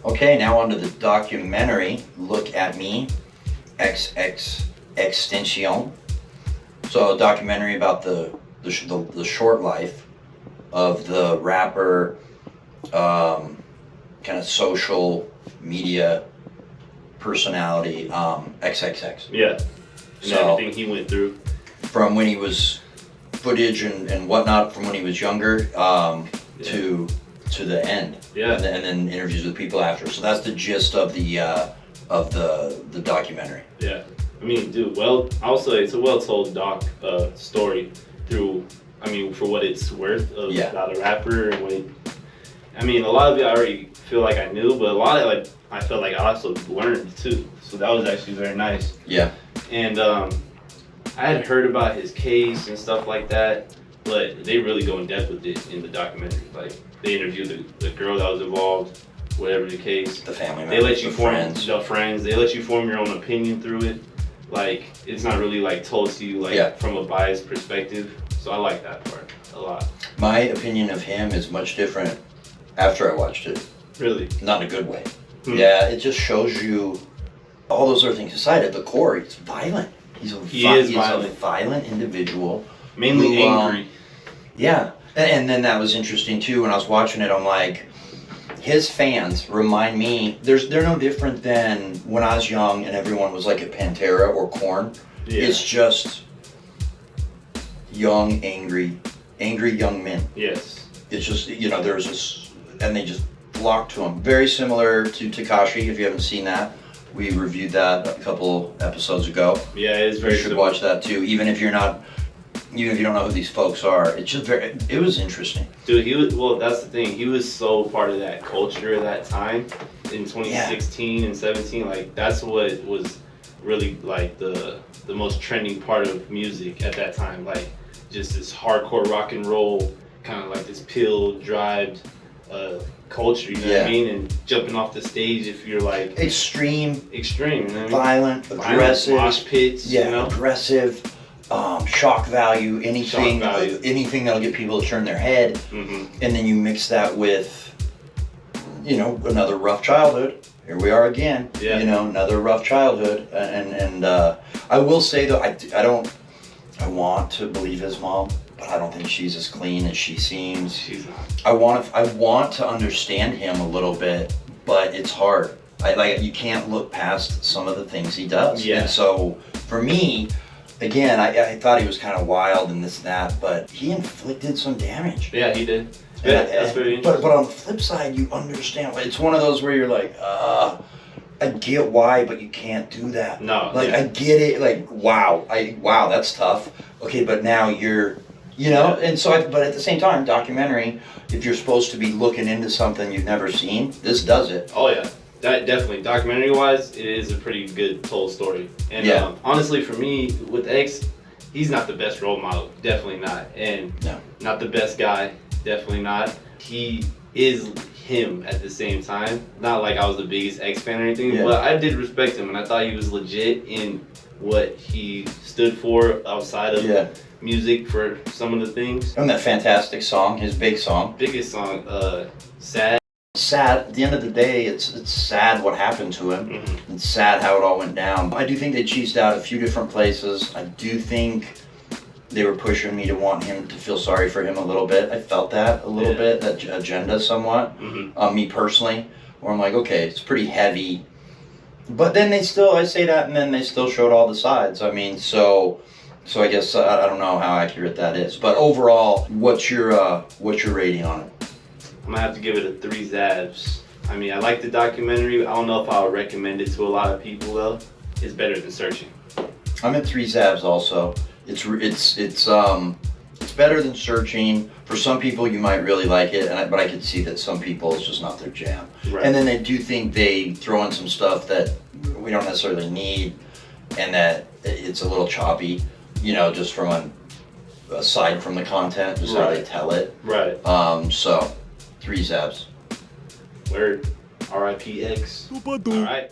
Okay, now on to the documentary, Look at Me XXXtentacion. So a documentary about the short life of the rapper, kind of social media personality, XXX. Yeah, and So, everything he went through. From when he was footage and whatnot from when he was younger, to the end. Yeah. And then interviews with people after. So that's the gist of the documentary. Yeah. I mean, dude, I'll say it's a well-told story through, for what it's worth about a rapper and a lot of it I already feel like I knew, but a lot of it, I felt like I also learned too. So that was actually very nice. Yeah. And I had heard about his case and stuff like that, but they really go in depth with it in the documentary. Like, they interview the girl that was involved, whatever the case. The family members, they let you form friends. the friends. They let you form your own opinion through it. Like, it's not really like told to you from a biased perspective. So I like that part a lot. My opinion of him is much different after I watched it. Really? Not in a good way. Yeah, it just shows you all those other things aside. At the core, he's violent. He's a violent individual. Mainly angry. Yeah. And then that was interesting too. When I was watching it, I'm like, his fans remind me, they're no different than when I was young and everyone was like a Pantera or Korn. Yeah. It's just young, angry young men. Yes. It's just, there's this, and they just flock to him. Very similar to Tekashi, if you haven't seen that. We reviewed that a couple episodes ago. Yeah, it is very You should watch that too, even if you don't know who these folks are. It's just it was interesting. Dude, that's the thing. He was so part of that culture at that time in 2016 and 17. Like, that's what was really like the most trending part of music at that time. Like, just this hardcore rock and roll, kind of like this pill-drived culture, you know what I mean? And jumping off the stage if you're like... Extreme, you know what I mean? Violent, aggressive. Mosh pits, aggressive. Shock value, anything that'll get people to turn their head, and then you mix that with, another rough childhood. Here we are again. Yeah. Another rough childhood, and I will say though, I want to believe his mom, but I don't think she's as clean as she seems. She's not. I want to understand him a little bit, but it's hard. You can't look past some of the things he does. Yeah. And so for me. Again, I thought he was kind of wild and this and that, but he inflicted some damage. Yeah, he did. That's very interesting. But on the flip side, you understand. It's one of those where you're like, I get why, but you can't do that. No. I get it. Like, wow, that's tough. Okay, but now you're, and so, but at the same time, documentary, if you're supposed to be looking into something you've never seen, this does it. Oh, yeah. That definitely, documentary-wise, it is a pretty good told story. And honestly, for me, with X, he's not the best role model, definitely not. And not the best guy, definitely not. He is him at the same time. Not like I was the biggest X fan or anything, but I did respect him, and I thought he was legit in what he stood for outside of music for some of the things. And that fantastic song, his big song. Biggest song, Sad. Sad. At the end of the day, it's sad what happened to him. It's sad how it all went down. I do think they cheesed out a few different places. I do think they were pushing me to want him to feel sorry for him a little bit. I felt that a little bit, that agenda somewhat. Me personally, where I'm like, okay, it's pretty heavy. But then I say that, and then they still showed all the sides. I mean, so I guess I don't know how accurate that is. But overall, what's your rating on it? I'm gonna have to give it a 3 Zabs. I like the documentary. I don't know if I would recommend it to a lot of people though. It's better than Searching. I'm at 3 Zabs also. It's better than Searching. For some people, you might really like it, but I could see that some people it's just not their jam. Right. And then I do think they throw in some stuff that we don't necessarily need, and that it's a little choppy. Just from aside from the content, just how they tell it. Right. So. 3 Zabs. Word. R.I.P. X. All right.